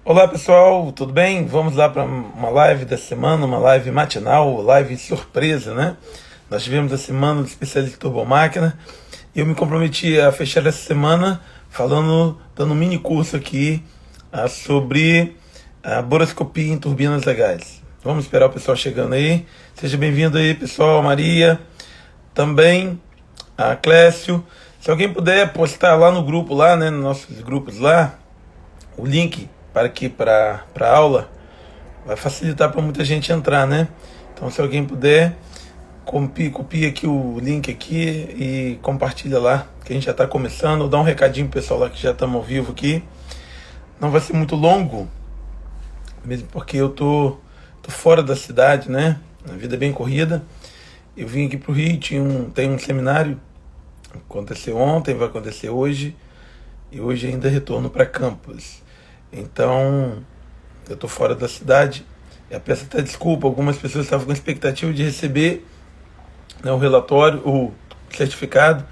Olá pessoal, tudo bem? Vamos lá para uma live da semana, uma live matinal, live surpresa, né? Nós tivemos a semana do especialista em turbomáquina e eu me comprometi a fechar essa semana dando um mini curso aqui sobre a boroscopia em turbinas a gás. Vamos esperar o pessoal chegando aí. Seja bem-vindo aí, pessoal, Maria, também a Clécio. Se alguém puder postar lá no grupo, lá, né, nos nossos grupos lá, o link para a aula, vai facilitar para muita gente entrar, né? Então, se alguém puder, copia aqui o link aqui e compartilha lá, que a gente já está começando. Dá um recadinho pro pessoal lá que já estamos ao vivo aqui. Não vai ser muito longo, mesmo porque eu tô fora da cidade, né? A vida é bem corrida. Eu vim aqui pro Rio, tem um seminário, aconteceu ontem, vai acontecer hoje, e hoje ainda retorno para campus. Então, eu estou fora da cidade. Eu peço até desculpa, algumas pessoas estavam com expectativa de receber, né, o relatório, o certificado.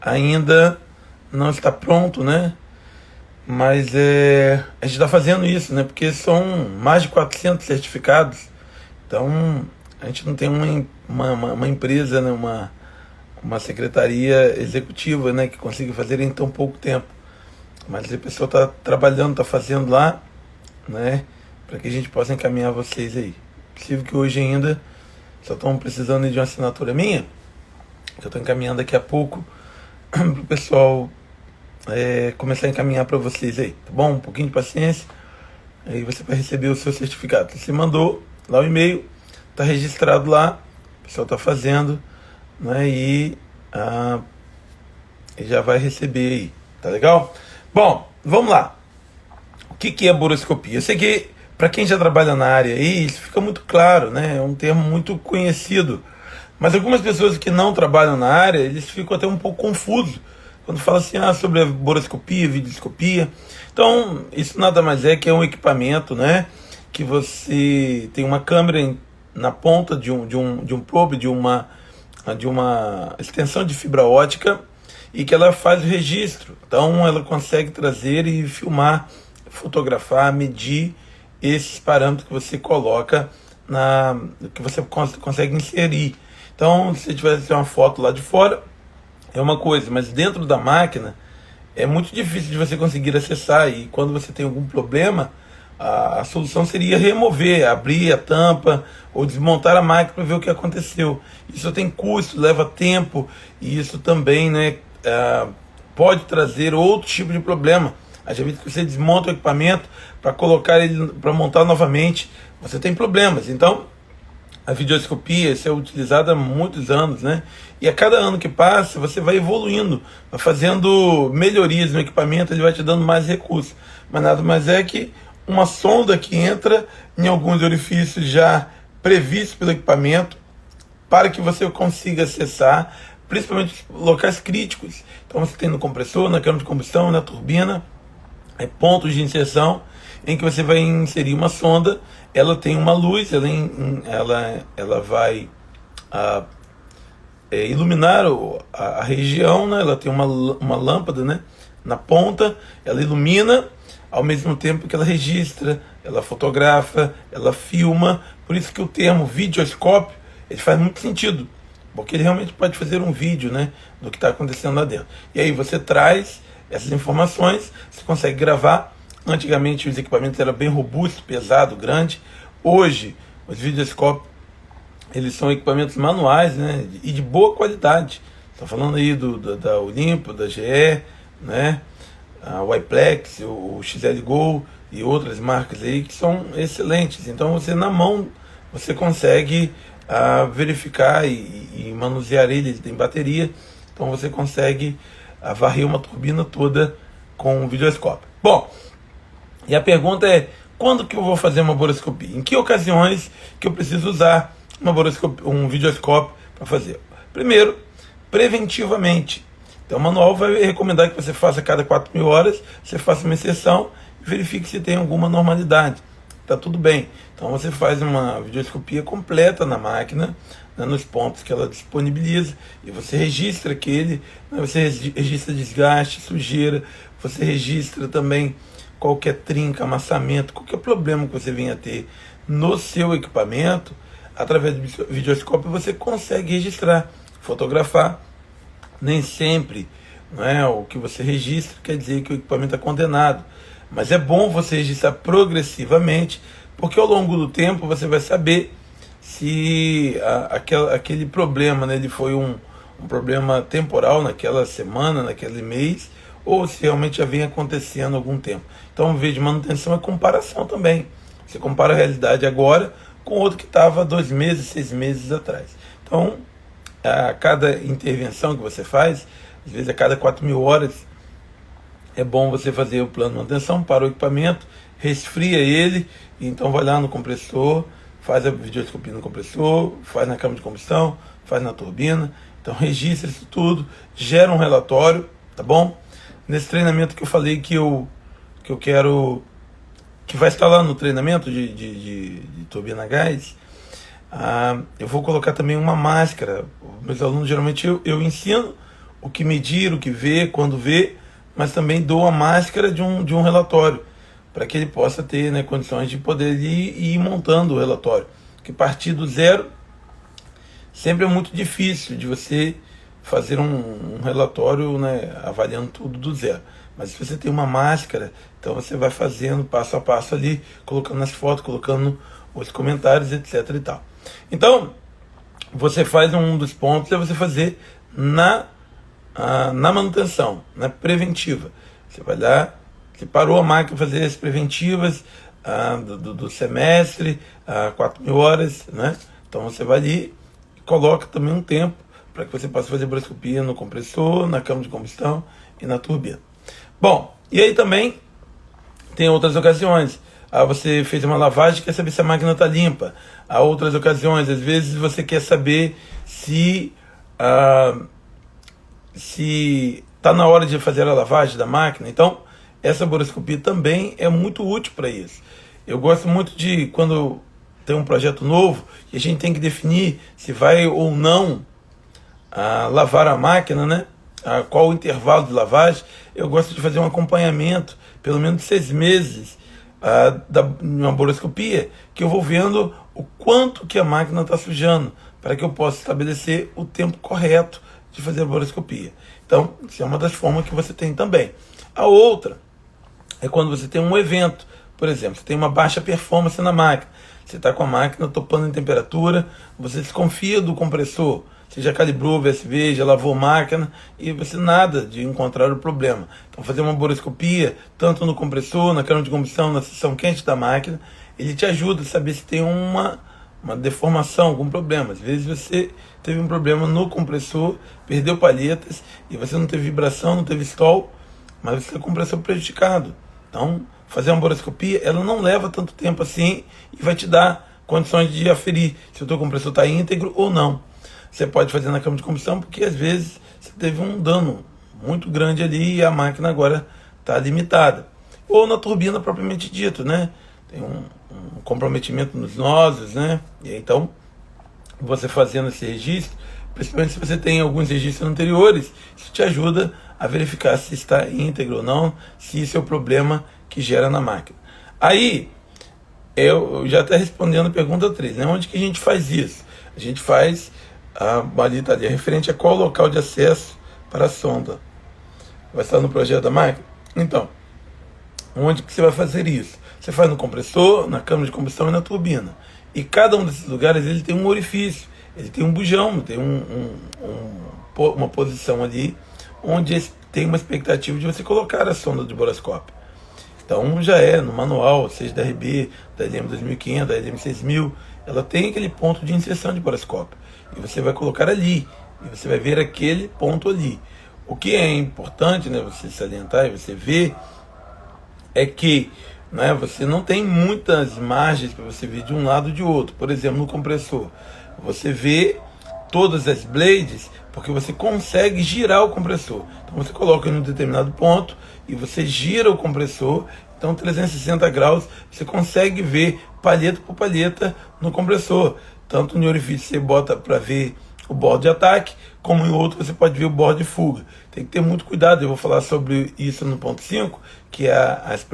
Ainda não está pronto, né? Mas a gente está fazendo isso, né? Porque são mais de 400 certificados. Então, a gente não tem uma empresa, né, uma secretaria executiva, né, que consiga fazer em tão pouco tempo. Mas a pessoa está trabalhando, está fazendo lá, né, para que a gente possa encaminhar vocês aí. É possível que hoje ainda só estão precisando de uma assinatura minha, que eu estou encaminhando daqui a pouco para o pessoal começar a encaminhar para vocês aí, tá bom? Um pouquinho de paciência, aí você vai receber o seu certificado. Você mandou lá o e-mail, está registrado lá, o pessoal está fazendo, né, e já vai receber aí, tá legal? Bom, vamos lá. O que é boroscopia? Eu sei que para quem já trabalha na área aí, isso fica muito claro, né? É um termo muito conhecido. Mas algumas pessoas que não trabalham na área, eles ficam até um pouco confusos quando falam assim, sobre a boroscopia, videoscopia. Então, isso nada mais é que um equipamento, né? Que você tem uma câmera na ponta de um probe, de uma extensão de fibra ótica, e que ela faz o registro. Então ela consegue trazer e filmar, fotografar, medir esses parâmetros que você coloca, que você consegue inserir. Então, se tivesse uma foto lá de fora, é uma coisa, mas dentro da máquina é muito difícil de você conseguir acessar, e quando você tem algum problema, a solução seria remover, abrir a tampa ou desmontar a máquina para ver o que aconteceu. Isso tem custo, leva tempo, e isso também, né, pode trazer outro tipo de problema. Às vezes que você desmonta o equipamento para colocar ele, para montar novamente, você tem problemas. Então, a videoscopia é utilizada há muitos anos, né? E a cada ano que passa, você vai evoluindo, vai fazendo melhorias no equipamento, ele vai te dando mais recursos. Mas nada mais é que uma sonda que entra em alguns orifícios já previstos pelo equipamento para que você consiga acessar, principalmente locais críticos. Então você tem no compressor, na câmara de combustão, na turbina, pontos de inserção em que você vai inserir uma sonda. Ela tem uma luz, ela vai iluminar a região, né? Ela tem uma lâmpada, né, na ponta, ela ilumina, ao mesmo tempo que ela registra, ela fotografa, ela filma. Por isso que o termo videoscópio, ele faz muito sentido, porque ele realmente pode fazer um vídeo, né, do que está acontecendo lá dentro. E aí você traz essas informações, você consegue gravar. Antigamente os equipamentos eram bem robustos, pesado, grande. Hoje os videoscópios, eles são equipamentos manuais, né, e de boa qualidade. Estou falando aí da Olimpo, da GE, né, a Wiplex, o XL Go e outras marcas aí que são excelentes. Então você na mão você consegue verificar e manusear ele tem bateria, então você consegue varrer uma turbina toda com um videoscópio. Bom, e a pergunta é, quando que eu vou fazer uma boroscopia? Em que ocasiões que eu preciso usar um videoscópio para fazer? Primeiro, preventivamente. Então o manual vai recomendar que você faça a cada 4.000 horas, você faça uma inserção e verifique se tem alguma normalidade. Tá tudo bem. Então você faz uma videoscopia completa na máquina, né, nos pontos que ela disponibiliza, e você registra aquele, né, você registra desgaste, sujeira, você registra também qualquer trinca, amassamento, qualquer problema que você venha a ter no seu equipamento, através do videoscópio você consegue registrar, fotografar. Nem sempre, não é, o que você registra quer dizer que o equipamento está condenado, mas é bom você registrar progressivamente, porque ao longo do tempo você vai saber se aquele problema, né, ele foi um problema temporal naquela semana, naquele mês, ou se realmente já vem acontecendo há algum tempo. Então, o vídeo de manutenção é comparação também. Você compara a realidade agora com outro que estava 2 meses, 6 meses atrás. Então, a cada intervenção que você faz, às vezes a cada 4.000 horas, é bom você fazer o plano de manutenção para o equipamento, resfria ele, e então vai lá no compressor, faz a videoscopia no compressor, faz na câmara de combustão, faz na turbina. Então registra isso tudo, gera um relatório, tá bom? Nesse treinamento que eu falei que eu quero, que vai estar lá no treinamento de turbina a gás, eu vou colocar também uma máscara. Meus alunos, geralmente eu ensino o que medir, o que ver, quando ver, mas também dou a máscara de um relatório, para que ele possa ter, né, condições de poder ir montando o relatório. Porque partir do zero sempre é muito difícil de você fazer um relatório, né, avaliando tudo do zero. Mas se você tem uma máscara, então você vai fazendo passo a passo ali, colocando as fotos, colocando os comentários, etc e tal. Então, você faz um dos pontos, é você fazer na manutenção, na preventiva. Você vai lá, você parou a máquina para fazer as preventivas do semestre, 4.000 horas, né? Então você vai ali e coloca também um tempo para que você possa fazer boroscopia no compressor, na câmara de combustão e na turbina. Bom, e aí também tem outras ocasiões. Você fez uma lavagem e quer saber se a máquina está limpa. Há outras ocasiões, às vezes você quer saber se está na hora de fazer a lavagem da máquina. Então, essa boroscopia também é muito útil para isso. Eu gosto muito de, quando tem um projeto novo, e a gente tem que definir se vai ou não lavar a máquina, né? Qual o intervalo de lavagem. Eu gosto de fazer um acompanhamento, pelo menos de 6 meses, uma boroscopia, que eu vou vendo o quanto que a máquina está sujando, para que eu possa estabelecer o tempo correto de fazer a boroscopia. Então, isso é uma das formas que você tem também. A outra é quando você tem um evento. Por exemplo, você tem uma baixa performance na máquina, você está com a máquina topando em temperatura, você desconfia do compressor, você já calibrou o VSV, já lavou a máquina e você nada de encontrar o problema. Então fazer uma boroscopia, tanto no compressor, na câmara de combustão, na seção quente da máquina, ele te ajuda a saber se tem uma deformação, algum problema. Às vezes você teve um problema no compressor, perdeu palhetas e você não teve vibração, não teve stall, mas você tem o compressor prejudicado. Então, fazer uma boroscopia, ela não leva tanto tempo assim e vai te dar condições de aferir se o teu compressor está íntegro ou não. Você pode fazer na câmara de combustão, porque às vezes você teve um dano muito grande ali e a máquina agora está limitada. Ou na turbina propriamente dito, né? Tem um comprometimento nos noses, né? E então, você fazendo esse registro, principalmente se você tem alguns registros anteriores, isso te ajuda a verificar se está íntegro ou não, se isso é o problema que gera na máquina. Aí, eu já até respondendo a pergunta 3, né? Onde que a gente faz isso? A gente faz, ali está ali, referente a qual local de acesso para a sonda. Vai estar no projeto da máquina? Então, onde que você vai fazer isso? Você faz no compressor, na câmara de combustão e na turbina. E cada um desses lugares ele tem um orifício, ele tem um bujão, tem uma posição ali onde tem uma expectativa de você colocar a sonda de boroscópio. Então já é no manual, seja da RB, da LM 2500, da LM 6000, ela tem aquele ponto de inserção de boroscópio. E você vai colocar ali, e você vai ver aquele ponto ali. O que é importante, né, você salientar e você ver, é que, né, você não tem muitas margens para você ver de um lado ou de outro. Por exemplo, no compressor, você vê todas as blades porque você consegue girar o compressor. Então você coloca em um determinado ponto e você gira o compressor. Então 360 graus você consegue ver palheta por palheta no compressor. Tanto no orifício você bota para ver o bordo de ataque, como em outro você pode ver o bordo de fuga. Tem que ter muito cuidado, eu vou falar sobre isso no ponto 5, que é as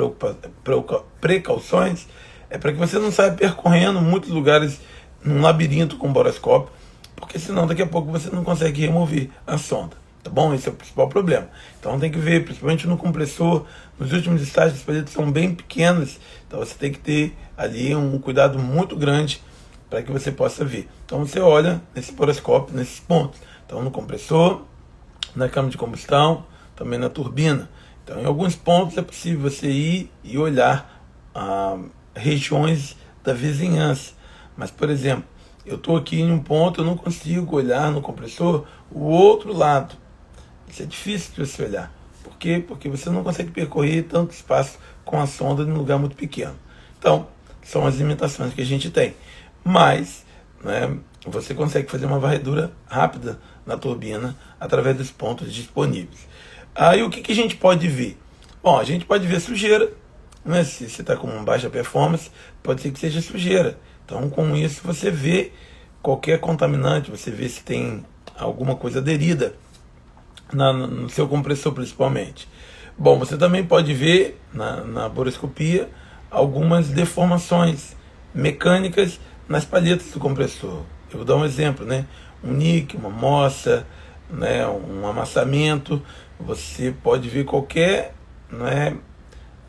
precauções, é para que você não saia percorrendo muitos lugares num labirinto com boroscópio, porque senão daqui a pouco você não consegue remover a sonda, tá bom? Esse é o principal problema. Então tem que ver, principalmente no compressor, nos últimos estágios as palhetas são bem pequenas, então você tem que ter ali um cuidado muito grande para que você possa ver. Então você olha nesse boroscópio, nesses pontos. Então no compressor, na câmara de combustão, também na turbina. Então em alguns pontos é possível você ir e olhar regiões da vizinhança. Mas, por exemplo, eu estou aqui em um ponto, eu não consigo olhar no compressor o outro lado. Isso é difícil de você olhar. Por quê? Porque você não consegue percorrer tanto espaço com a sonda em um lugar muito pequeno. Então, são as limitações que a gente tem. Mas, né, você consegue fazer uma varredura rápida na turbina através dos pontos disponíveis. Aí o que a gente pode ver? Bom, a gente pode ver sujeira, né? Se você está com baixa performance, pode ser que seja sujeira. Então, com isso, você vê qualquer contaminante, você vê se tem alguma coisa aderida no seu compressor, principalmente. Bom, você também pode ver na boroscopia algumas deformações mecânicas nas palhetas do compressor. Eu vou dar um exemplo, né? Um nick, uma moça, né? Um amassamento. Você pode ver qualquer, né,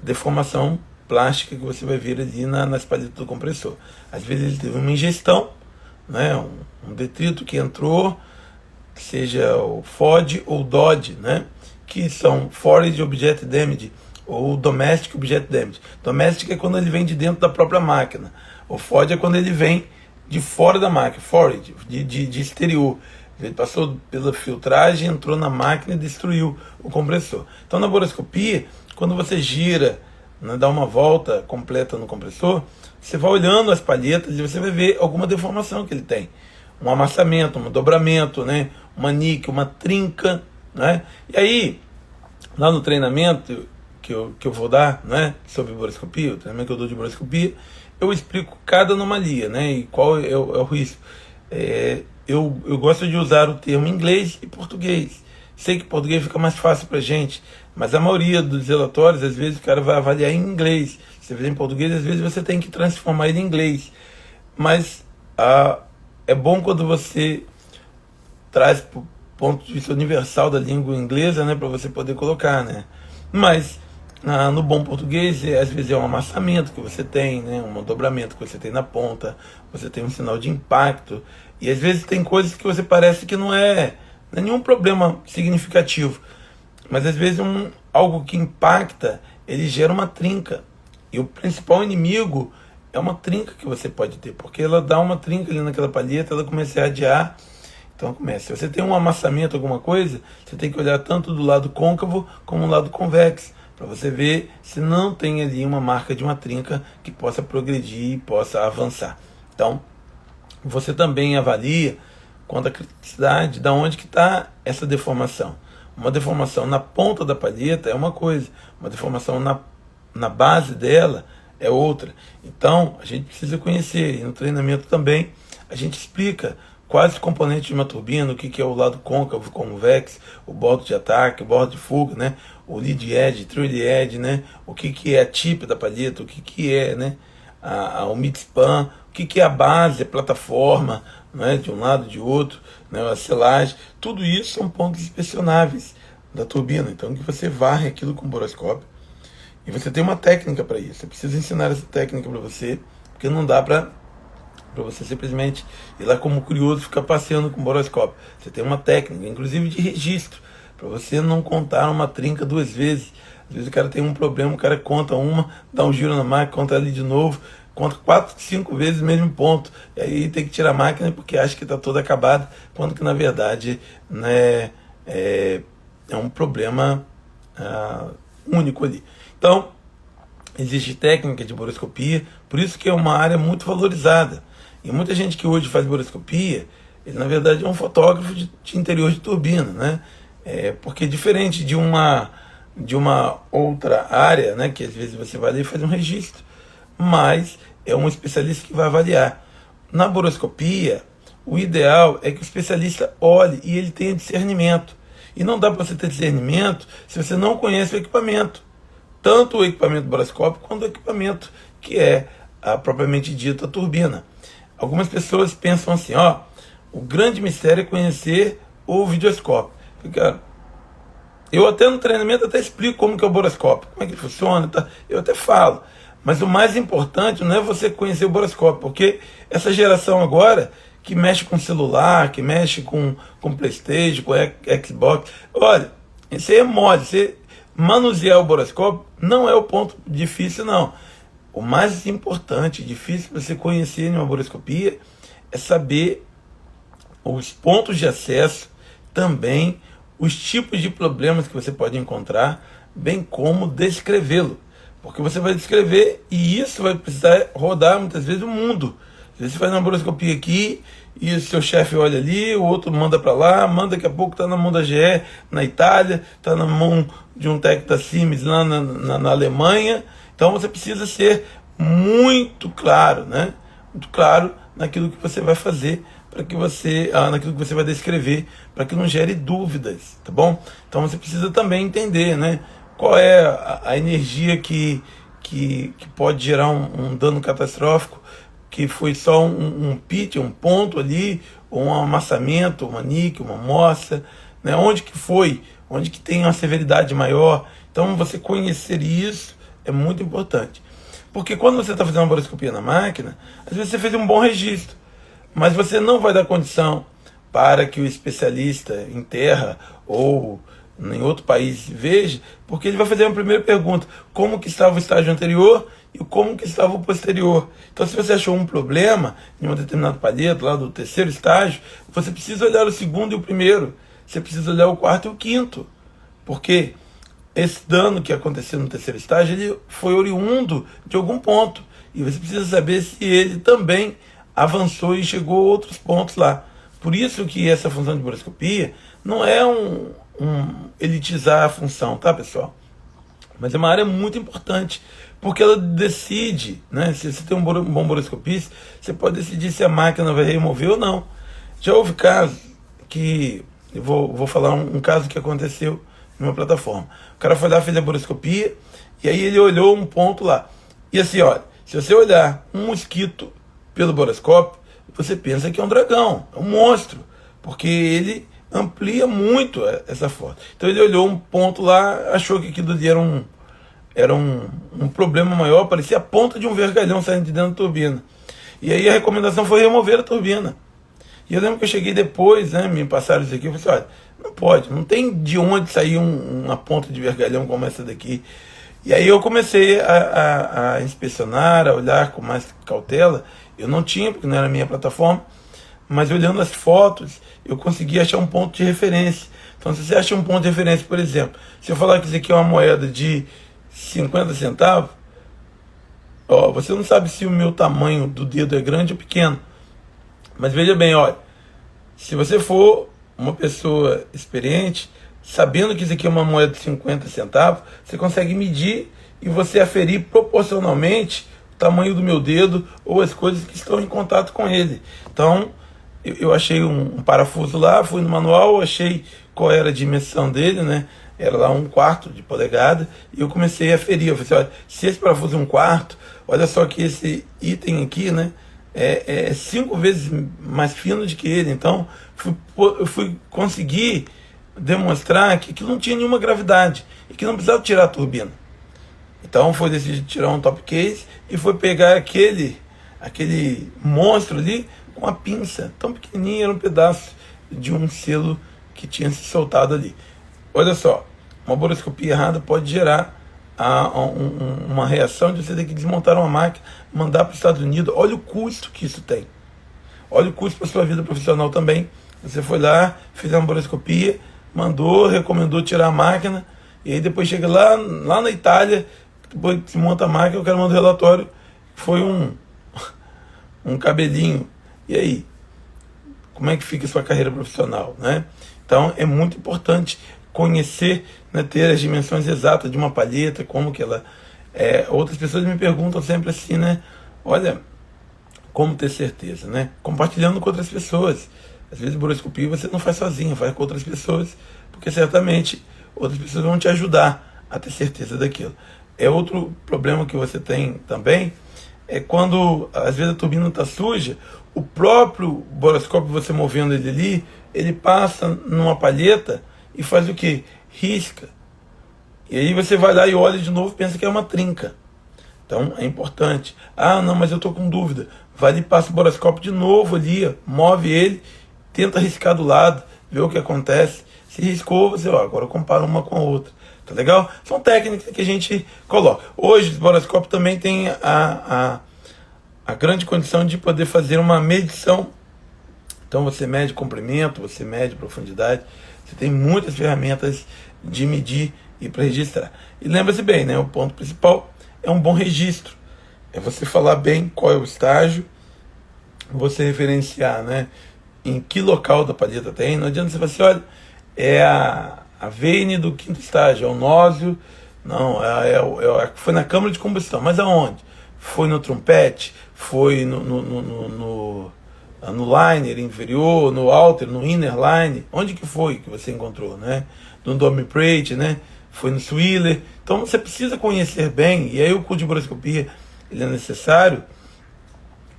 deformação plástica que você vai ver ali nas palhetas do compressor. Às vezes ele teve uma ingestão, né? Um detrito que entrou, seja o FOD ou DOD, né? Que são Foreign Object Damage ou Domestic Object Damage. Domestic é quando ele vem de dentro da própria máquina. O FOD é quando ele vem de fora da máquina, foreign, de exterior. Ele passou pela filtragem, entrou na máquina e destruiu o compressor. Então na boroscopia, quando você gira, né, dá uma volta completa no compressor, você vai olhando as palhetas e você vai ver alguma deformação que ele tem. Um amassamento, um dobramento, né, uma nick, uma trinca, né? E aí, lá no treinamento que eu vou dar, né, sobre boroscopia, o treinamento que eu dou de boroscopia, eu explico cada anomalia, né, e qual é o risco. Eu gosto de usar o termo inglês e português. Sei que português fica mais fácil para gente, mas a maioria dos relatórios, às vezes o cara vai avaliar em inglês. Se você fizer em português, às vezes você tem que transformar ele em inglês. Mas é bom quando você traz para o ponto de vista universal da língua inglesa, né, para você poder colocar, né. Mas no bom português, às vezes é um amassamento que você tem, né, um dobramento que você tem na ponta, você tem um sinal de impacto, e às vezes tem coisas que você parece que não é nenhum problema significativo, mas às vezes algo que impacta, ele gera uma trinca, e o principal inimigo é uma trinca que você pode ter, porque ela dá uma trinca ali naquela palheta, ela começa a radiar. Então começa. Se você tem um amassamento, alguma coisa, você tem que olhar tanto do lado côncavo como do lado convexo, para você ver se não tem ali uma marca de uma trinca que possa progredir e possa avançar. Então, você também avalia quanto à criticidade, da onde que está essa deformação. Uma deformação na ponta da palheta é uma coisa, uma deformação na base dela é outra. Então, a gente precisa conhecer, e no treinamento também a gente explica quais os componentes de uma turbina, o que é o lado côncavo, convexo, o bordo de ataque, o bordo de fuga, né? O lead edge, trailing edge, né? O que é a tip da palheta, o que é, né, o mid-span, o que é a base, a plataforma, né, de um lado, de outro, né, a selagem. Tudo isso são pontos inspecionáveis da turbina. Então, que você varre aquilo com o boroscópio. E você tem uma técnica para isso. Eu preciso ensinar essa técnica para você, porque não dá para você simplesmente ir lá como curioso e ficar passeando com o boroscópio. Você tem uma técnica, inclusive de registro, para você não contar uma trinca duas vezes. Às vezes o cara tem um problema, o cara conta uma, dá um giro na máquina, conta ali de novo, conta 4, 5 vezes o mesmo ponto. E aí tem que tirar a máquina porque acha que está toda acabada, quando que na verdade, né, é um problema único ali. Então, existe técnica de boroscopia, por isso que é uma área muito valorizada. E muita gente que hoje faz boroscopia, ele na verdade é um fotógrafo de interior de turbina, né? Porque diferente de uma outra área, né, que às vezes você vai ali e faz um registro, mas é um especialista que vai avaliar. Na boroscopia, o ideal é que o especialista olhe e ele tenha discernimento. E não dá para você ter discernimento se você não conhece o equipamento. Tanto o equipamento boroscópico quanto o equipamento que é a propriamente dita turbina. Algumas pessoas pensam assim, ó, o grande mistério é conhecer o videoscópio. Cara, eu até no treinamento até explico como que é o boroscópio, como é que ele funciona, tá? Eu até falo. Mas o mais importante não é você conhecer o boroscópio, porque essa geração agora, que mexe com celular, que mexe com PlayStation, com Xbox, olha, isso aí é mole. Você manusear o boroscópio não é o ponto difícil, não. O mais importante, difícil para você conhecer em uma boroscopia, é saber os pontos de acesso, também os tipos de problemas que você pode encontrar, bem como descrevê-lo. Porque você vai descrever e isso vai precisar rodar muitas vezes o mundo. Às vezes você faz uma boroscopia aqui e o seu chefe olha ali, o outro manda para lá, manda, daqui a pouco está na mão da GE na Itália, está na mão de um técnico da Siemens lá na Alemanha. Então você precisa ser muito claro, né? Muito claro naquilo que você vai fazer, para que você, naquilo que você vai descrever, para que não gere dúvidas, tá bom? Então você precisa também entender, né? Qual é a energia que pode gerar um dano catastrófico, que foi só um pitch, um ponto ali, ou um amassamento, uma níquel, uma moça, né? Onde que foi? Onde que tem uma severidade maior? Então você conhecer isso é muito importante. Porque quando você está fazendo uma boroscopia na máquina, às vezes você fez um bom registro, mas você não vai dar condição para que o especialista em terra ou em outro país veja, porque ele vai fazer uma primeira pergunta: como que estava o estágio anterior e como que estava o posterior. Então, se você achou um problema em um determinado palheto, lá do terceiro estágio, você precisa olhar o segundo e o primeiro, você precisa olhar o quarto e o quinto, porque esse dano que aconteceu no terceiro estágio, ele foi oriundo de algum ponto, e você precisa saber se ele também avançou e chegou a outros pontos lá. Por isso que essa função de boroscopia não é elitizar a função, tá, pessoal? Mas é uma área muito importante, porque ela decide, né? Se você tem um bom boroscopista, você pode decidir se a máquina vai remover ou não. Já houve casos que, eu vou falar um caso que aconteceu numa plataforma. O cara foi lá, fez a boroscopia, e aí ele olhou um ponto lá. E assim, olha, se você olhar um mosquito pelo boroscópio, você pensa que é um dragão, é um monstro, porque ele amplia muito essa foto. Então ele olhou um ponto lá, achou que aquilo ali era um problema maior, parecia a ponta de um vergalhão saindo de dentro da turbina. E aí a recomendação foi remover a turbina. E eu lembro que eu cheguei depois, né, me passaram isso aqui, eu falei assim, olha, não pode, não tem de onde sair uma ponta de vergalhão como essa daqui. E aí eu comecei a inspecionar, a olhar com mais cautela. Eu não tinha, porque não era a minha plataforma, mas olhando as fotos, eu consegui achar um ponto de referência. Então, se você acha um ponto de referência, por exemplo, se eu falar que isso aqui é uma moeda de 50 centavos, ó, você não sabe se o meu tamanho do dedo é grande ou pequeno. Mas veja bem, olha, se você for uma pessoa experiente, sabendo que isso aqui é uma moeda de 50 centavos, você consegue medir e você aferir proporcionalmente o tamanho do meu dedo ou as coisas que estão em contato com ele. Então, eu achei um parafuso lá, fui no manual, achei qual era a dimensão dele, né? Era lá 1/4 de polegada, e eu comecei a aferir. Eu falei assim, olha, se esse parafuso é 1/4, olha só que esse item aqui, né, é 5 vezes mais fino do que ele. Então, eu fui conseguir demonstrar que aquilo não tinha nenhuma gravidade e que não precisava tirar a turbina. Então, foi decidido tirar um top case e foi pegar aquele monstro ali com a pinça tão pequenininha, era um pedaço de um selo que tinha se soltado ali. Olha só, uma boroscopia errada pode gerar uma reação de você ter que desmontar uma máquina, mandar para os Estados Unidos. Olha o custo que isso tem. Olha o custo para a sua vida profissional também. Você foi lá, fez uma boroscopia, mandou, recomendou tirar a máquina, e aí depois chega lá na Itália, depois que se monta a máquina, o cara manda o relatório, foi um cabelinho. E aí? Como é que fica a sua carreira profissional, né? Então é muito importante conhecer, né, ter as dimensões exatas de uma palheta, como que ela... outras pessoas me perguntam sempre assim, né? Olha, Como ter certeza, né? Compartilhando com outras pessoas. Às vezes, boroscopia você não faz sozinho, faz com outras pessoas, porque certamente outras pessoas vão te ajudar a ter certeza daquilo. É outro problema que você tem também, é quando às vezes a turbina está suja, o próprio boroscópio, você movendo ele ali, ele passa numa palheta e faz o quê? Risca. E aí você vai lá e olha de novo e pensa que é uma trinca. Então é importante. Ah, não, mas eu estou com dúvida. Vai ali, passa o boroscópio de novo ali, ó, move ele, tenta riscar do lado, vê o que acontece. Se riscou, você, ó, agora compara uma com a outra. Tá legal? São técnicas que a gente coloca. Hoje o boroscópio também tem a grande condição de poder fazer uma medição. Então você mede comprimento, você mede profundidade. Você tem muitas ferramentas de medir e para registrar. E lembra-se bem, né? O ponto principal é um bom registro. É você falar bem qual é o estágio, você referenciar, né, em que local da palheta tem. Não adianta você falar assim, olha, é a veine do quinto estágio, é o nósio, não, foi na câmara de combustão, mas aonde? Foi no trompete, foi no liner inferior, no outer, no inner line, onde que foi que você encontrou, né? No dome plate, né? Foi no swiller. Então você precisa conhecer bem, e aí o curso de boroscopia ele é necessário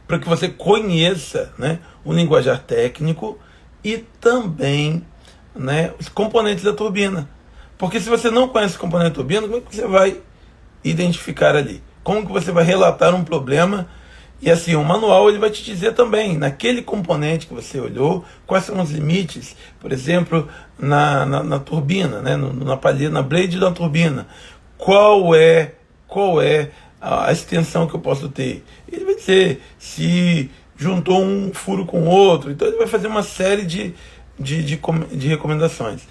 para que você conheça, né, o linguajar técnico e também, né, os componentes da turbina. Porque se você não conhece o componente da turbina, como é que você vai identificar ali? Como que você vai relatar um problema? E assim, o manual ele vai te dizer também, naquele componente que você olhou, quais são os limites, por exemplo, na turbina, né, na palheta, na blade da turbina. Qual é a extensão que eu posso ter? Ele vai dizer se juntou um furo com outro, então ele vai fazer uma série de recomendações.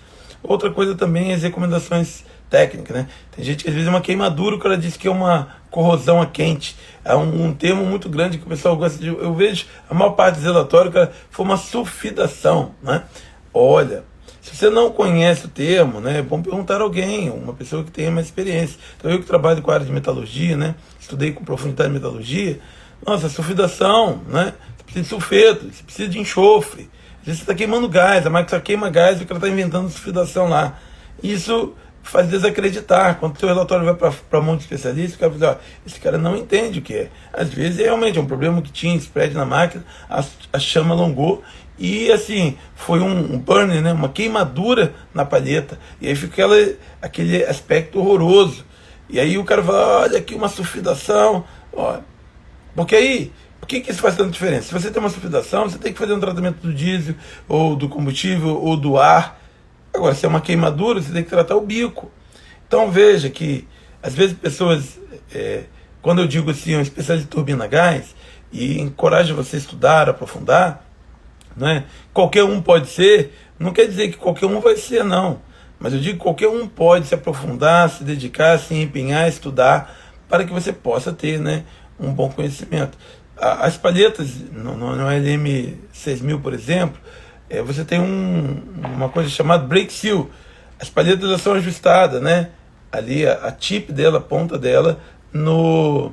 Outra coisa também é as recomendações técnicas, né? Tem gente que às vezes é uma queimadura, o cara diz que é uma corrosão a quente. É um termo muito grande que o pessoal gosta de... Eu vejo a maior parte dos relatórios, cara, foi uma sulfidação, né? Olha, se você não conhece o termo, né, é bom perguntar a alguém, uma pessoa que tenha mais experiência. Então eu que trabalho com a área de metalurgia, né, estudei com profundidade de metalurgia, nossa, sulfidação, né, você precisa de sulfeto, você precisa de enxofre, às vezes você está queimando gás, a máquina queima gás e o cara está inventando sulfidação lá. Isso faz desacreditar. Quando o seu relatório vai para um monte de especialistas, o cara fala, ó, esse cara não entende o que é. Às vezes realmente é um problema que tinha spread na máquina, a chama alongou e assim, foi um burn, né, uma queimadura na palheta. E aí fica aquele aspecto horroroso. E aí o cara fala, olha aqui uma sulfidação. Ó, porque aí, por que isso faz tanta diferença? Se você tem uma sulfidação, você tem que fazer um tratamento do diesel, ou do combustível, ou do ar. Agora, se é uma queimadura, você tem que tratar o bico. Então veja que, às vezes, pessoas, quando eu digo assim, um especialista de turbina a gás, e encoraja você a estudar, aprofundar, né? Qualquer um pode ser, não quer dizer que qualquer um vai ser, não. Mas eu digo que qualquer um pode se aprofundar, se dedicar, se empenhar, estudar, para que você possa ter, né, um bom conhecimento. As palhetas, no LM6000, por exemplo, você tem uma coisa chamada break seal. As palhetas elas são ajustadas, né? Ali a tip dela, a ponta dela, no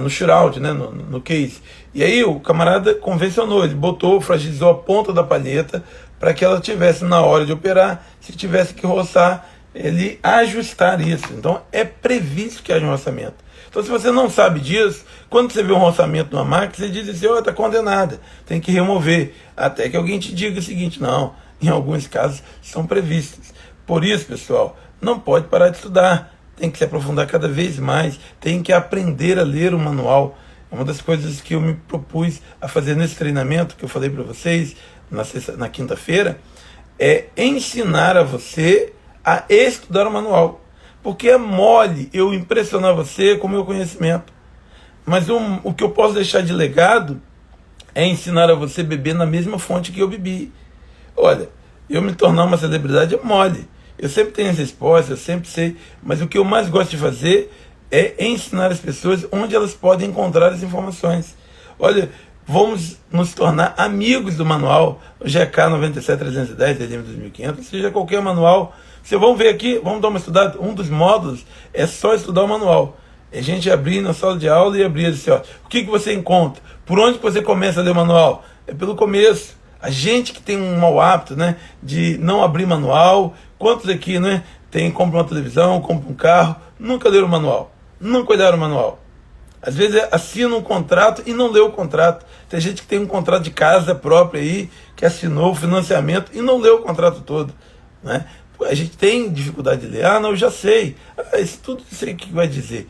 shroud, né? No case. E aí o camarada convencionou, ele botou, fragilizou a ponta da palheta para que ela tivesse, na hora de operar, se tivesse que roçar, ele ajustar isso. Então é previsto que haja um roçamento. Então, se você não sabe disso, quando você vê um roçamento numa máquina, você diz assim, está condenada, tem que remover. Até que alguém te diga o seguinte, não, em alguns casos são previstos. Por isso, pessoal, não pode parar de estudar, tem que se aprofundar cada vez mais, tem que aprender a ler o manual. Uma das coisas que eu me propus a fazer nesse treinamento, que eu falei para vocês na quinta-feira, é ensinar a você a estudar o manual. Porque é mole eu impressionar você com o meu conhecimento. Mas o que eu posso deixar de legado é ensinar a você a beber na mesma fonte que eu bebi. Olha, eu me tornar uma celebridade é mole. Eu sempre tenho as respostas, eu sempre sei. Mas o que eu mais gosto de fazer é ensinar as pessoas onde elas podem encontrar as informações. Olha, vamos nos tornar amigos do manual, o GK 97310, LM 2500, seja qualquer manual. Vocês vão ver aqui, vamos dar uma estudada, um dos módulos é só estudar o manual. É a gente abrir na sala de aula e abrir assim, ó, o que você encontra? Por onde que você começa a ler o manual? É pelo começo. A gente que tem um mau hábito, né, de não abrir manual. Quantos aqui, né, compra uma televisão, compra um carro, nunca leram o manual, nunca olharam o manual. Às vezes assina um contrato e não leu o contrato. Tem gente que tem um contrato de casa própria aí, que assinou o financiamento e não leu o contrato todo, né? A gente tem dificuldade de ler. Ah, não, eu já sei. Ah, isso tudo sei o que vai dizer.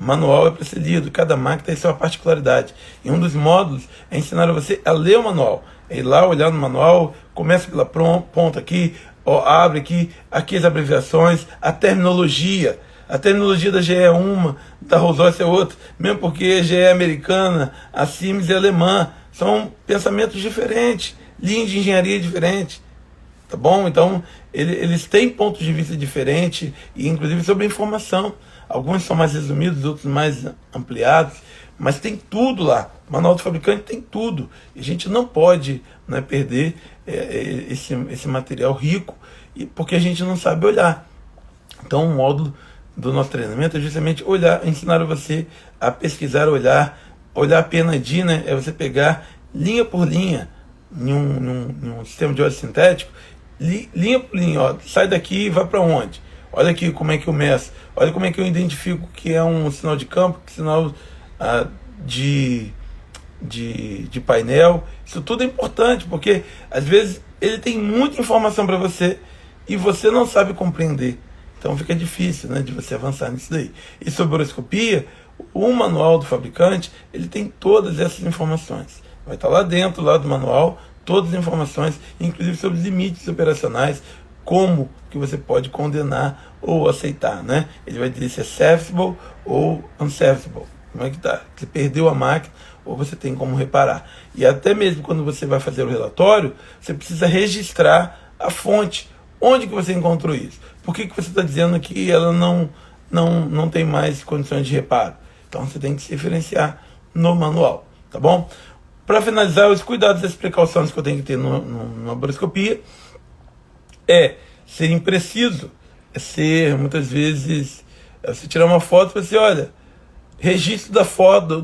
Manual é para ser lido, cada máquina tem sua particularidade. E um dos módulos é ensinar você a ler o manual. É ir lá, olhar no manual, começa pela ponta aqui, ó, abre aqui as abreviações, a terminologia. A terminologia da GE é uma, da Rolls-Royce é outra, mesmo porque a GE é americana, a Siemens é alemã. São pensamentos diferentes, linhas de engenharia diferentes. Tá bom? Então, eles têm pontos de vista diferentes, e inclusive sobre a informação. Alguns são mais resumidos, outros mais ampliados, mas tem tudo lá. O manual do fabricante tem tudo. E a gente não pode, né, perder esse material rico, porque a gente não sabe olhar. Então, o módulo do nosso treinamento é justamente olhar, ensinar você a pesquisar, olhar PNAD, né? É você pegar linha por linha em um sistema de óleo sintético, linha por linha, ó, sai daqui e vai para onde? Olha aqui como é que eu meço, olha como é que eu identifico que é um sinal de campo, que sinal de painel. Isso tudo é importante, porque às vezes ele tem muita informação para você e você não sabe compreender. Então fica difícil, né, de você avançar nisso daí. E sobre horoscopia, o manual do fabricante, ele tem todas essas informações. Vai estar lá dentro, lá do manual, todas as informações, inclusive sobre os limites operacionais, como que você pode condenar ou aceitar, né? Ele vai dizer se é serviceable ou unserviceable. Como é que tá? Você perdeu a máquina ou você tem como reparar. E até mesmo quando você vai fazer o relatório, você precisa registrar a fonte. Onde que você encontrou isso? Por que você está dizendo que ela não tem mais condições de reparo? Então você tem que se referenciar no manual, tá bom? Para finalizar, os cuidados e as precauções que eu tenho que ter numa boroscopia é ser impreciso, é ser, muitas vezes, você tirar uma foto e você, olha, registro da foto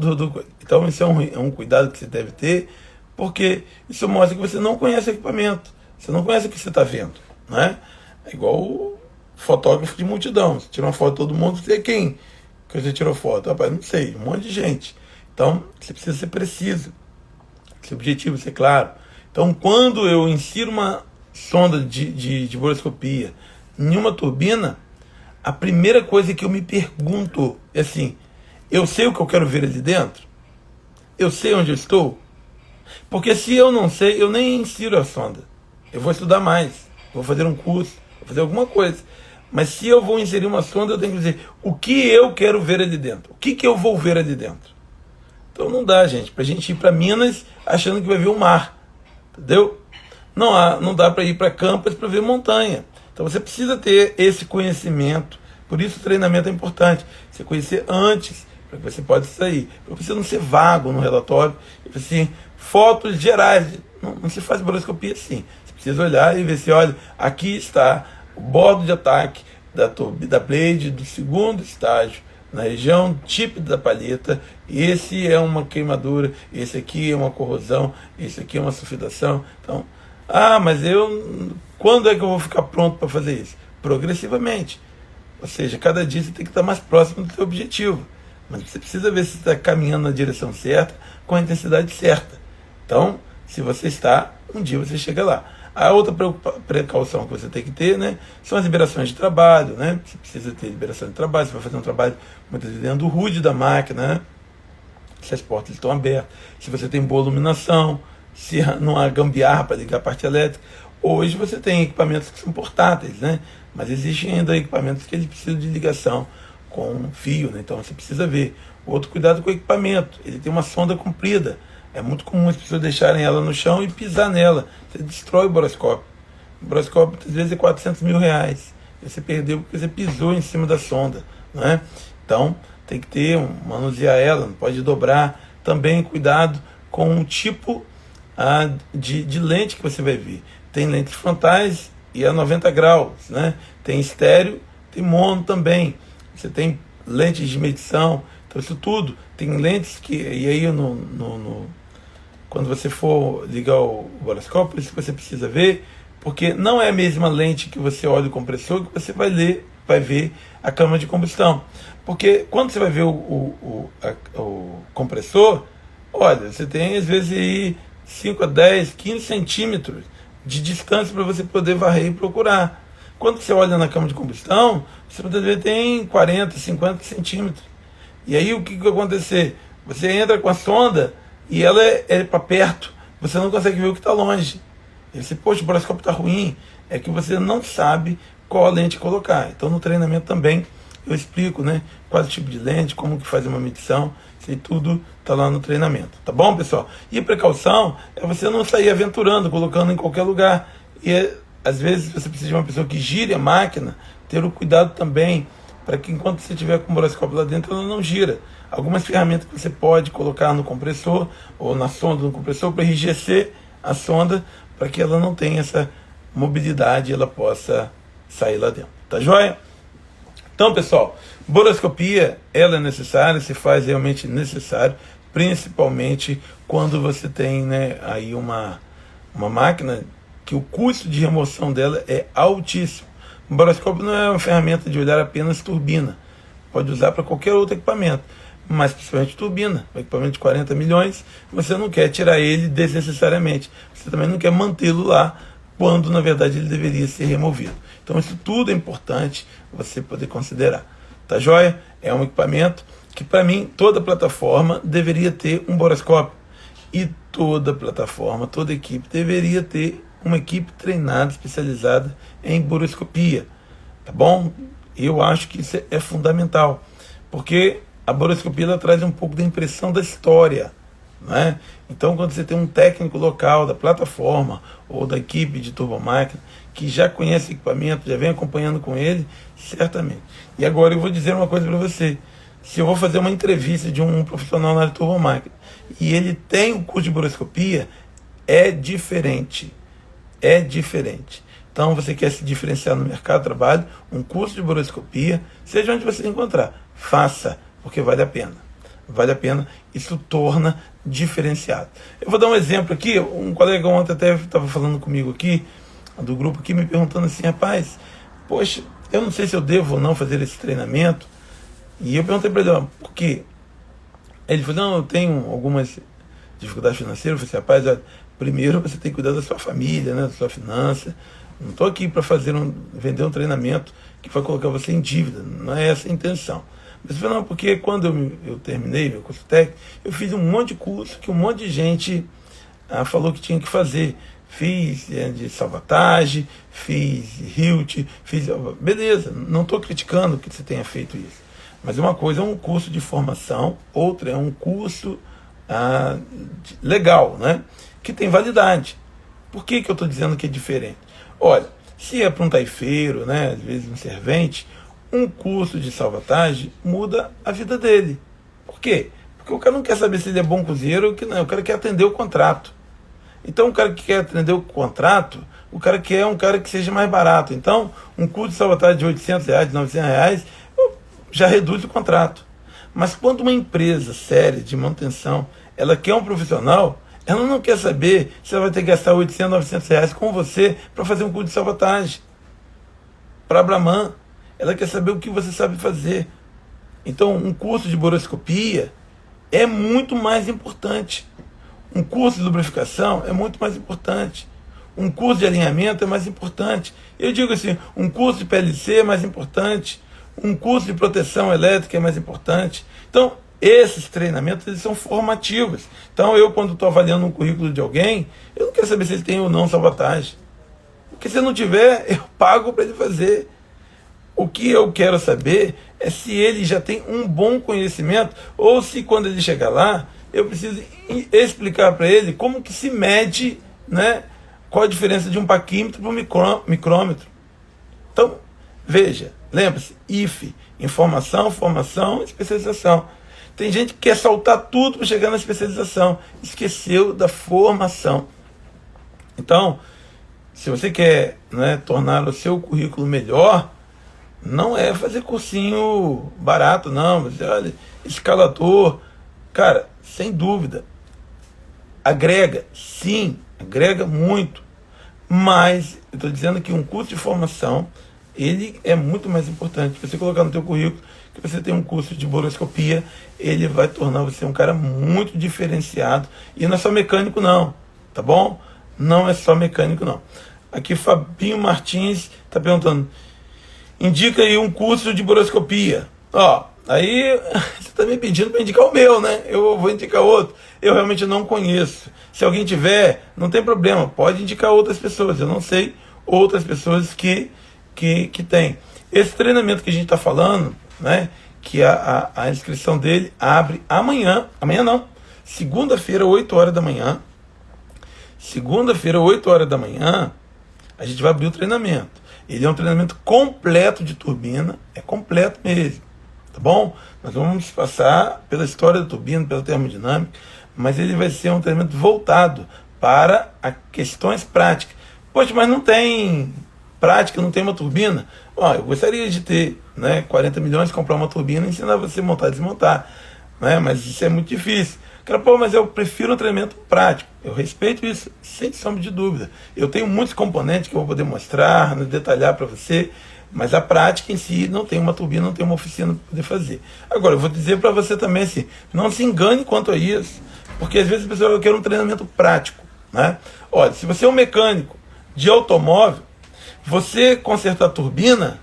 Então isso é um cuidado que você deve ter, porque isso mostra que você não conhece o equipamento, você não conhece o que você está vendo, né? É igual o fotógrafo de multidão, você tira uma foto de todo mundo, você é quem que você tirou foto? Rapaz, não sei, um monte de gente. Então você precisa ser preciso, seu objetivo ser claro. Então quando eu insiro uma sonda de boroscopia em uma turbina, a primeira coisa que eu me pergunto é assim: eu sei o que eu quero ver ali dentro? Eu sei onde eu estou? Porque se eu não sei, eu nem insiro a sonda. Eu vou estudar mais, vou fazer um curso, vou fazer alguma coisa. Mas se eu vou inserir uma sonda, eu tenho que dizer o que eu quero ver ali dentro. O que eu vou ver ali dentro. Então não dá, gente, pra gente ir para Minas achando que vai ver o mar. Entendeu? Não dá para ir para Campas para ver montanha. Então você precisa ter esse conhecimento. Por isso o treinamento é importante. Você conhecer antes, para que você possa sair. Para você não ser vago no relatório. Assim, fotos gerais. Não se faz boroscopia assim. Você precisa olhar e ver se, olha, aqui está o bordo de ataque da blade do segundo estágio, na região típica da palheta. Esse é uma queimadura, esse aqui é uma corrosão, esse aqui é uma sulfidação. Então, mas quando é que eu vou ficar pronto para fazer isso? Progressivamente. Ou seja, cada dia você tem que estar mais próximo do seu objetivo. Mas você precisa ver se está caminhando na direção certa, com a intensidade certa. Então, se você está, um dia você chega lá. A outra precaução que você tem que ter, né, são as liberações de trabalho, né? Você precisa ter liberação de trabalho, você vai fazer um trabalho muitas vezes dentro do HUD da máquina, né? Se as portas estão abertas, se você tem boa iluminação, se não há gambiarra para ligar a parte elétrica. Hoje você tem equipamentos que são portáteis, né? Mas existem ainda equipamentos que eles precisam de ligação com fio, né? Então você precisa ver. Outro cuidado com o equipamento, ele tem uma sonda comprida. É muito comum as pessoas deixarem ela no chão e pisar nela. Você destrói o boroscópio. O boroscópio, às vezes, é 400 mil reais. E você perdeu porque você pisou em cima da sonda, né? Então, tem que manusear ela, não pode dobrar. Também cuidado com o tipo de lente que você vai ver. Tem lentes frontais e a 90 graus, né? Tem estéreo, tem mono também. Você tem lentes de medição, então isso tudo. Tem lentes que, e aí quando você for ligar o boroscópio, isso que você precisa ver, porque não é a mesma lente que você olha o compressor que você vai ver a câmara de combustão. Porque quando você vai ver o compressor, olha, você tem às vezes aí 5 a 10, 15 centímetros de distância para você poder varrer e procurar. Quando você olha na câmara de combustão, você pode ver tem 40, 50 centímetros. E aí o que vai acontecer? Você entra com a sonda e ela é para perto, você não consegue ver o que está longe. E você, poxa, o boroscópio está ruim. É que você não sabe qual lente colocar. Então no treinamento também eu explico, né, qual é o tipo de lente, como que faz uma medição, isso aí tudo está lá no treinamento. Tá bom, pessoal? E a precaução é você não sair aventurando, colocando em qualquer lugar. E às vezes você precisa de uma pessoa que gire a máquina, ter o cuidado também, para que enquanto você estiver com o boroscópio lá dentro, ela não gira. Algumas ferramentas que você pode colocar no compressor, ou na sonda do compressor, para enrijecer a sonda, para que ela não tenha essa mobilidade e ela possa sair lá dentro. Tá joia? Então, pessoal, boroscopia, ela é necessária, se faz realmente necessário, principalmente quando você tem, né, aí uma máquina que o custo de remoção dela é altíssimo. O boroscópio não é uma ferramenta de olhar apenas turbina, pode usar para qualquer outro equipamento, mas principalmente turbina, um equipamento de 40 milhões, você não quer tirar ele desnecessariamente, você também não quer mantê-lo lá, quando na verdade ele deveria ser removido. Então isso tudo é importante você poder considerar. Tá joia? É um equipamento que, para mim, toda plataforma deveria ter um boroscópio. E toda plataforma, toda equipe deveria ter uma equipe treinada, especializada em boroscopia. Tá bom? Eu acho que isso é fundamental, porque a boroscopia ela traz um pouco da impressão da história. Né? Então, quando você tem um técnico local da plataforma ou da equipe de turbomáquina que já conhece o equipamento, já vem acompanhando com ele, certamente. E agora eu vou dizer uma coisa para você. Se eu vou fazer uma entrevista de um profissional na área de turbomáquina e ele tem o curso de boroscopia, é diferente. É diferente. Então, você quer se diferenciar no mercado de trabalho, um curso de boroscopia, seja onde você encontrar, faça, porque vale a pena. Vale a pena, isso torna diferenciado. Eu vou dar um exemplo aqui, um colega ontem até estava falando comigo aqui, do grupo aqui, me perguntando assim, rapaz, poxa, eu não sei se eu devo ou não fazer esse treinamento. E eu perguntei para ele, por quê? Ele falou, não, eu tenho algumas dificuldades financeiras. Eu falei assim, rapaz, olha, primeiro você tem que cuidar da sua família, né, da sua finança. Não estou aqui para vender um treinamento que vai colocar você em dívida, não é essa a intenção. Mas eu falei, não, porque quando eu terminei meu curso técnico, eu fiz um monte de curso que um monte de gente falou que tinha que fazer. Fiz de salvatagem, fiz hilt, fiz... Beleza, não estou criticando que você tenha feito isso. Mas uma coisa é um curso de formação, outra é um curso legal, né? Que tem validade. Por que eu estou dizendo que é diferente? Olha, se é para um taifeiro, né, às vezes um servente, um curso de salvatagem muda a vida dele. Por quê? Porque o cara não quer saber se ele é bom cozinheiro ou que não, o cara quer atender o contrato. Então, o cara que quer atender o contrato, o cara quer um cara que seja mais barato. Então, um curso de salvatagem de R$800, de R$900, já reduz o contrato. Mas quando uma empresa séria de manutenção, ela quer um profissional, ela não quer saber se ela vai ter que gastar R$800, R$900 com você para fazer um curso de salvatagem. Para a Brahman, ela quer saber o que você sabe fazer. Então, um curso de boroscopia é muito mais importante. Um curso de lubrificação é muito mais importante. Um curso de alinhamento é mais importante. Eu digo assim, um curso de PLC é mais importante. Um curso de proteção elétrica é mais importante. Então, esses treinamentos eles são formativos. Então, eu quando estou avaliando um currículo de alguém, eu não quero saber se ele tem ou não salvatagem. Porque se não tiver, eu pago para ele fazer. O que eu quero saber é se ele já tem um bom conhecimento ou se quando ele chegar lá, eu preciso explicar para ele como que se mede, né, qual a diferença de um paquímetro para um micrômetro. Então, veja, lembre-se, IF, informação, formação, especialização. Tem gente que quer saltar tudo para chegar na especialização, esqueceu da formação. Então, se você quer, né, tornar o seu currículo melhor, Não é fazer cursinho barato, não. Mas olha, escalador, cara, sem dúvida, agrega, sim, agrega muito. Mas eu estou dizendo que um curso de formação, ele é muito mais importante. Você colocar no teu currículo que você tem um curso de boroscopia, ele vai tornar você um cara muito diferenciado. E não é só mecânico não, tá bom? Não é só mecânico não. Aqui Fabinho Martins está perguntando, indica aí um curso de boroscopia. Ó, aí você está me pedindo para indicar o meu, né? Eu vou indicar outro. Eu realmente não conheço. Se alguém tiver, não tem problema, pode indicar outras pessoas. Eu não sei outras pessoas que têm. Esse treinamento que a gente está falando, né? Que a inscrição dele abre amanhã. Amanhã não. Segunda-feira, 8 horas da manhã. Segunda-feira, 8 horas da manhã, a gente vai abrir o treinamento. Ele é um treinamento completo de turbina, é completo mesmo, tá bom? Nós vamos passar pela história da turbina, pela termodinâmica, mas ele vai ser um treinamento voltado para questões práticas. Poxa, mas não tem prática, não tem uma turbina? Ó, eu gostaria de ter, né, 40 milhões, comprar uma turbina e ensinar você a montar e desmontar, né? Mas isso é muito difícil. Cara, pô, mas eu prefiro um treinamento prático. Eu respeito isso, sem sombra de dúvida. Eu tenho muitos componentes que eu vou poder mostrar, detalhar para você, mas a prática em si não tem uma turbina, não tem uma oficina para poder fazer. Agora, eu vou dizer para você também assim, não se engane quanto a isso, porque às vezes a pessoa quer um treinamento prático, né? Olha, se você é um mecânico de automóvel, você consertar a turbina,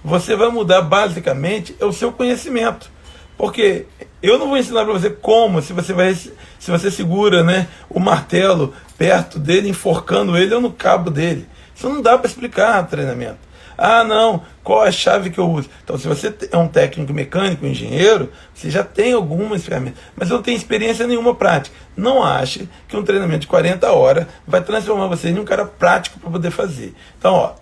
você vai mudar basicamente o seu conhecimento. Porque eu não vou ensinar para você como, se você segura, né, o martelo perto dele, enforcando ele ou no cabo dele. Isso não dá para explicar treinamento. Ah, não, qual é a chave que eu uso? Então, se você é um técnico mecânico, um engenheiro, você já tem algumas ferramentas, mas não tem experiência nenhuma prática. Não ache que um treinamento de 40 horas vai transformar você em um cara prático para poder fazer. Então, ó,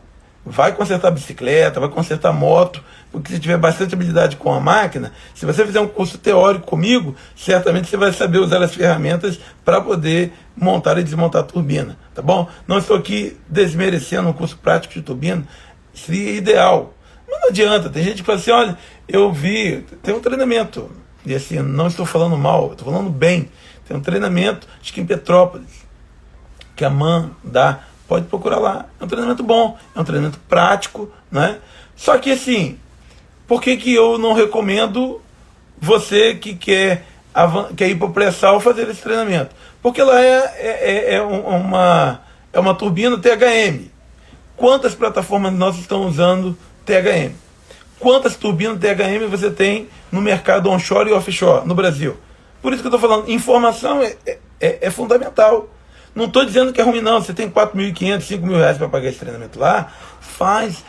vai consertar bicicleta, vai consertar moto, porque se tiver bastante habilidade com a máquina, se você fizer um curso teórico comigo, certamente você vai saber usar as ferramentas para poder montar e desmontar a turbina, tá bom? Não estou aqui desmerecendo um curso prático de turbina, seria ideal. Mas não adianta, tem gente que fala assim, olha, eu vi, tem um treinamento, e assim, não estou falando mal, estou falando bem, tem um treinamento, acho que em Petrópolis, que a MAN dá, pode procurar lá. É um treinamento bom, é um treinamento prático, né? Só que assim, por que eu não recomendo você que quer ir para o pré-sal fazer esse treinamento? Porque lá é uma turbina THM. Quantas plataformas nós estamos usando THM? Quantas turbinas THM você tem no mercado onshore e offshore no Brasil? Por isso que eu estou falando, informação é fundamental. Não estou dizendo que é ruim, não. Você tem 4.500, 5.000 reais para pagar esse treinamento lá, faz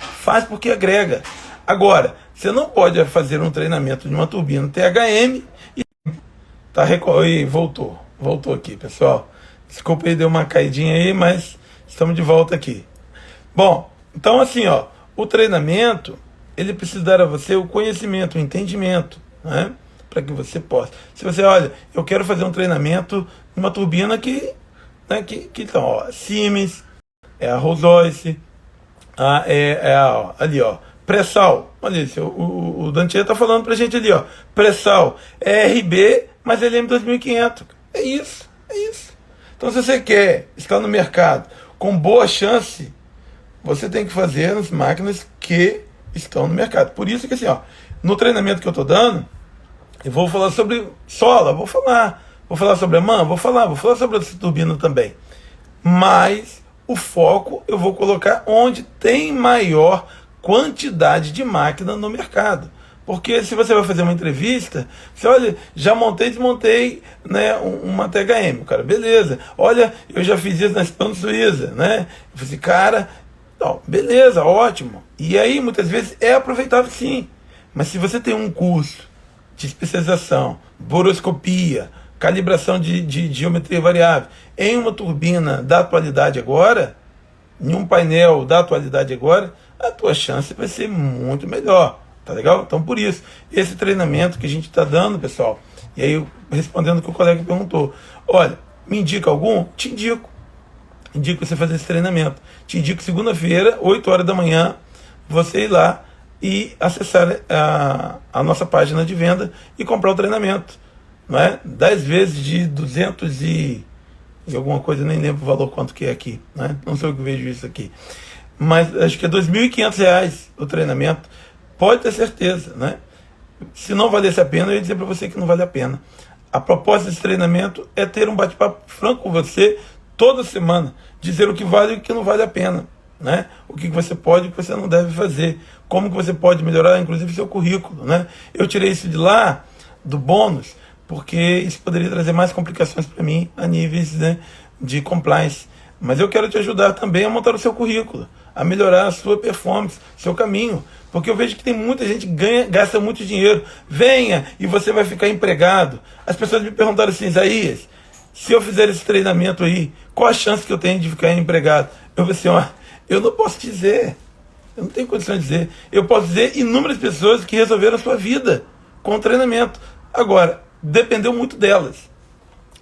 porque agrega. Agora, você não pode fazer um treinamento de uma turbina THM e voltou aqui, pessoal. Desculpa aí, deu uma caidinha aí, mas estamos de volta aqui. Bom, então assim, ó, o treinamento, ele precisa dar a você o conhecimento, o entendimento, né? Para que você possa. Se você, olha, eu quero fazer um treinamento de uma turbina que então, ó, Siemens, é a Rolls-Royce, ali, ó, pré-sal. Olha isso, o Dantier tá falando pra gente ali, ó, pré-sal, é RB, mas ele é M2500. É isso. Então, se você quer estar no mercado com boa chance, você tem que fazer as máquinas que estão no mercado. Por isso que, assim, ó, no treinamento que eu tô dando, eu vou falar sobre sola, vou falar sobre a MAN, vou falar sobre essa turbina também. Mas o foco eu vou colocar onde tem maior quantidade de máquina no mercado. Porque se você vai fazer uma entrevista, você olha, já montei e desmontei, né, uma THM, cara, beleza. Olha, eu já fiz isso na Hispano Suíça, né? Eu falei assim, cara, não, beleza, ótimo. E aí, muitas vezes, é aproveitável sim. Mas se você tem um curso de especialização, boroscopia, calibração de geometria variável, em uma turbina da atualidade agora, em um painel da atualidade agora, a tua chance vai ser muito melhor, tá legal? Então, por isso, esse treinamento que a gente está dando, pessoal, e aí, respondendo o que o colega perguntou, olha, me indica algum? Te indico. Indico você fazer esse treinamento. Te indico segunda-feira, 8 horas da manhã, você ir lá e acessar a nossa página de venda e comprar o treinamento. Não é? 10 vezes de 200 e alguma coisa, nem lembro o valor quanto que é aqui. Né? Não sei o que vejo isso aqui. Mas acho que é R$ 2.500 o treinamento. Pode ter certeza. Né? Se não valesse a pena, eu ia dizer para você que não vale a pena. A proposta desse treinamento é ter um bate-papo franco com você toda semana, dizer o que vale e o que não vale a pena, né? O que você pode e o que você não deve fazer, como que você pode melhorar, inclusive, seu currículo, né? Eu tirei isso de lá, do bônus, porque isso poderia trazer mais complicações para mim a níveis, né, de compliance. Mas eu quero te ajudar também a montar o seu currículo, a melhorar a sua performance, seu caminho. Porque eu vejo que tem muita gente que gasta muito dinheiro. Venha e você vai ficar empregado. As pessoas me perguntaram assim, Isaías, se eu fizer esse treinamento aí, qual a chance que eu tenho de ficar empregado? Eu falei assim, ó, eu não posso dizer. Eu não tenho condição de dizer. Eu posso dizer inúmeras pessoas que resolveram a sua vida com o treinamento. Agora, dependeu muito delas.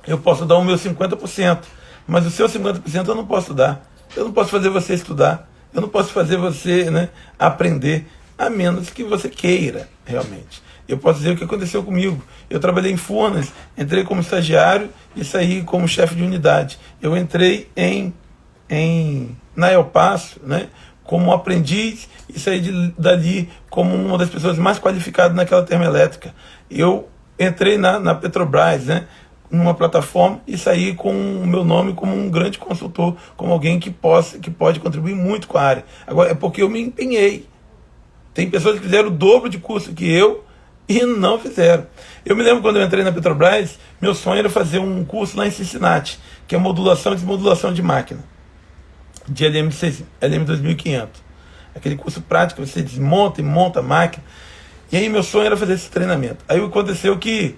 Eu posso dar o meu 50%, mas o seu 50% eu não posso dar. Eu não posso fazer você estudar. Eu não posso fazer você, né, aprender, a menos que você queira, realmente. Eu posso dizer o que aconteceu comigo. Eu trabalhei em Furnas, entrei como estagiário e saí como chefe de unidade. Eu entrei na El Paso, né, como aprendiz e saí dali como uma das pessoas mais qualificadas naquela termoelétrica. Eu entrei na Petrobras, né, numa plataforma e saí com o meu nome como um grande consultor, como alguém que pode contribuir muito com a área. Agora, é porque eu me empenhei. Tem pessoas que fizeram o dobro de curso que eu e não fizeram. Eu me lembro quando eu entrei na Petrobras, meu sonho era fazer um curso lá em Cincinnati, que é modulação e desmodulação de máquina, de LM2500. Aquele curso prático, você desmonta e monta a máquina. E aí meu sonho era fazer esse treinamento. Aí aconteceu que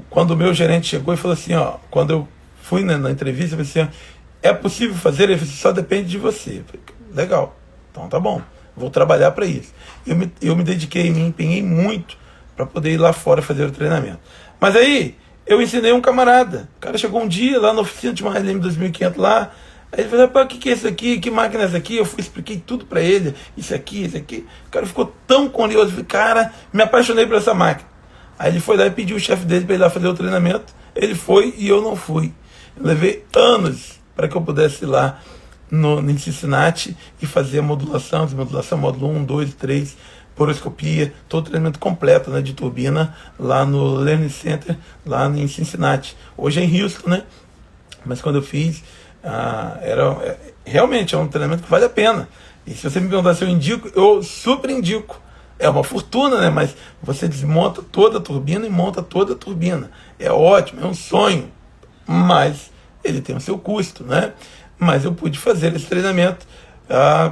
quando o meu gerente chegou e falou assim, ó, quando eu fui na entrevista, eu falei assim, ó, é possível fazer? Ele falou assim, só depende de você. Eu falei, legal, então tá bom, vou trabalhar para isso. Eu me dediquei, me empenhei muito para poder ir lá fora fazer o treinamento. Mas aí, eu ensinei um camarada. O cara chegou um dia lá na oficina, tinha uma LM 2500 lá, aí ele falou, o que é isso aqui? Que máquina é essa aqui? Eu expliquei tudo para ele, isso aqui. O cara ficou tão curioso, eu falei, cara, me apaixonei por essa máquina. Aí ele foi lá e pediu o chefe dele para ir lá fazer o treinamento. Ele foi e eu não fui. Eu levei anos para que eu pudesse ir lá em Cincinnati e fazer a modulação, desmodulação, módulo 1, 2, 3, poroscopia, todo o treinamento completo, né, de turbina lá no Learning Center, lá em Cincinnati. Hoje é em Houston, né? Mas quando eu fiz, realmente é um treinamento que vale a pena. E se você me perguntar se eu indico, eu super indico. É uma fortuna, né? Mas você desmonta toda a turbina e monta toda a turbina. É ótimo, é um sonho. Mas ele tem o seu custo, né? Mas eu pude fazer esse treinamento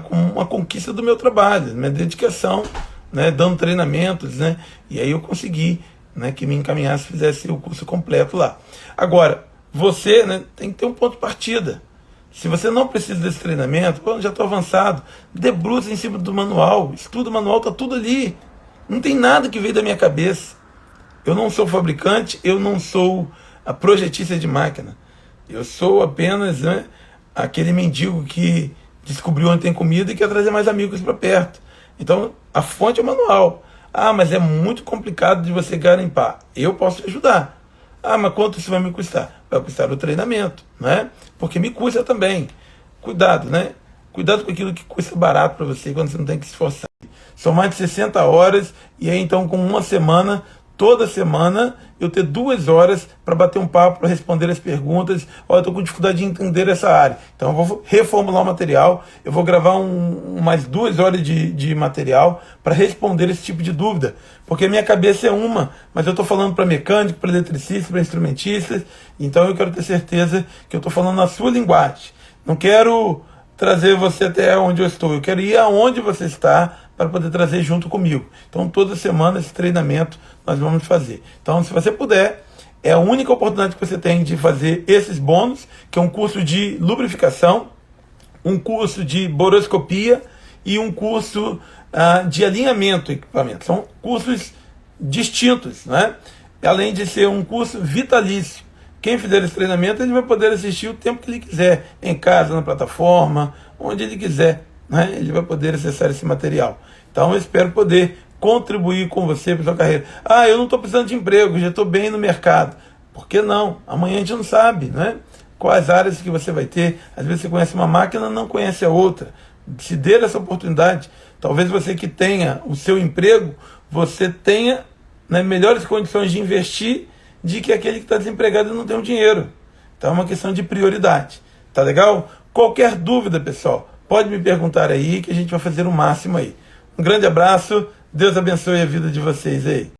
com uma conquista do meu trabalho, minha dedicação, né? Dando treinamentos, né? E aí eu consegui, né, que me encaminhasse, fizesse o curso completo lá. Agora, você, né, tem que ter um ponto de partida. Se você não precisa desse treinamento, já estou avançado, debruça em cima do manual, estuda o manual, está tudo ali. Não tem nada que veio da minha cabeça. Eu não sou fabricante, eu não sou a projetista de máquina. Eu sou apenas, né, aquele mendigo que descobriu onde tem comida e quer trazer mais amigos para perto. Então, a fonte é o manual. Ah, mas é muito complicado de você garimpar. Eu posso te ajudar. Ah, mas quanto isso vai me custar? Vai custar o treinamento, né? Porque me custa também. Cuidado, né? Cuidado com aquilo que custa barato para você quando você não tem que se esforçar. São mais de 60 horas e aí então com uma semana, toda semana, eu ter 2 horas para bater um papo, para responder as perguntas. Olha, eu estou com dificuldade de entender essa área. Então eu vou reformular o material, eu vou gravar mais 2 horas de material para responder esse tipo de dúvida. Porque a minha cabeça é uma, mas eu estou falando para mecânico, para eletricista, para instrumentistas. Então eu quero ter certeza que eu estou falando na sua linguagem. Não quero trazer você até onde eu estou. Eu quero ir aonde você está para poder trazer junto comigo. Então, toda semana, esse treinamento nós vamos fazer. Então, se você puder, é a única oportunidade que você tem de fazer esses bônus, que é um curso de lubrificação, um curso de boroscopia e um curso de alinhamento do equipamento. São cursos distintos, né? Além de ser um curso vitalício. Quem fizer esse treinamento, ele vai poder assistir o tempo que ele quiser, em casa, na plataforma, onde ele quiser, né? Ele vai poder acessar esse material. Então eu espero poder contribuir com você para sua carreira. Ah, eu não estou precisando de emprego, já estou bem no mercado. Por que não? Amanhã a gente não sabe, né? Quais áreas que você vai ter. Às vezes você conhece uma máquina, não conhece a outra. Se dê essa oportunidade. Talvez você que tenha o seu emprego, você tenha, né, melhores condições de investir de que aquele que está desempregado e não tem o dinheiro. Então é uma questão de prioridade. Tá legal? Qualquer dúvida, pessoal, pode me perguntar aí que a gente vai fazer o máximo aí. Um grande abraço, Deus abençoe a vida de vocês aí.